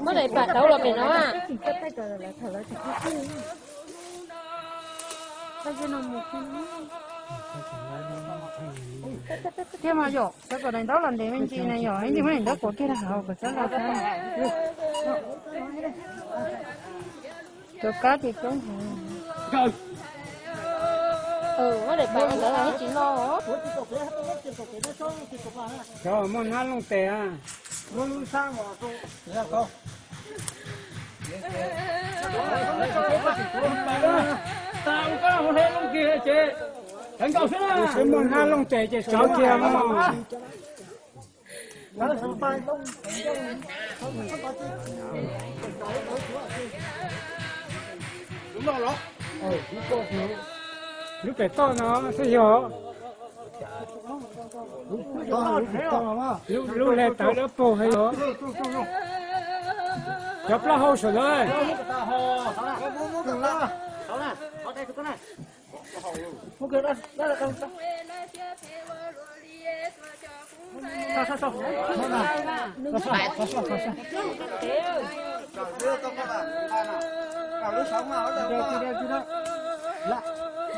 mới đây bà đâu là cái nó à kia mà dọ cái cái này đó là để mình chỉ này dọ anh chỉ mới đó của kia là hậu của rất là sao cho cá thì cũng mới đây bà đó là hết chuyện lo cho món ăn luôn tè à luôn sang mà tôi ra không tao có một hết luôn kia chị thành cầu xin à xin món ăn luôn tè chị cháu kia mà đúng rồi đó lúc cái to nó sẽ hiểu lúc này tới lớp bồ hay đó chụp là hậu sửa rồi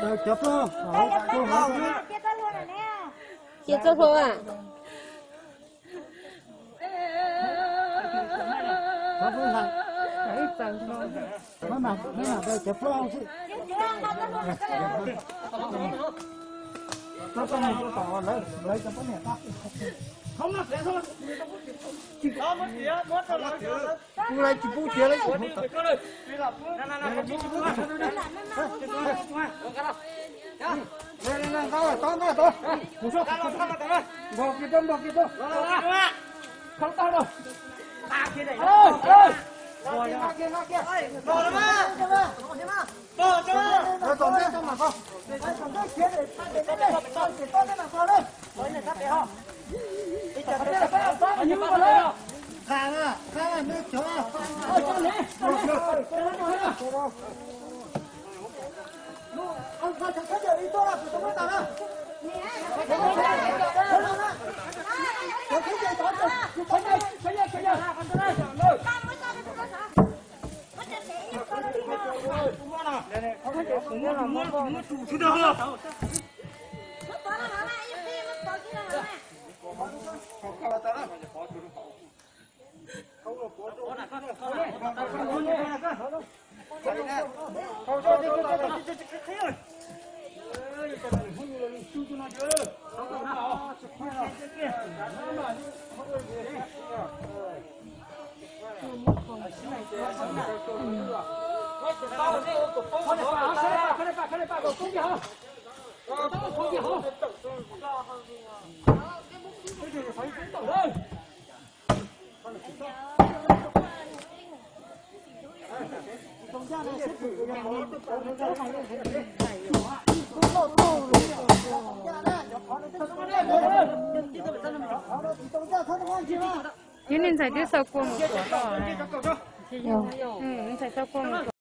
Được chụp luôn. chia cho thôi à Mấy mà đây chụp luôn chứ. Nó có một tỏ lấy cho có mẹ ta. Không là sẽ thôi. Chỉ có mất gì á, mất rồi. Cô lấy chỉ bút chia lấy. Nè, có rồi, to. Một số. Bỏ kia đâu. Không to đâu. À kia này. Ơi. Rồi kia. Rồi đó mà. Rồi tổng kết cho mà con. Tổng kết kia để to cái nào to đây. Rồi này cắt để ho. Đi chờ cái này bao nhiêu mà đây. Khang à, nước chỗ. Ôi con này. Ông phải thằng khách đi to là tôi mới tao đâu. Yun yung sa di sa kuno ko. Yun sa sa kuno.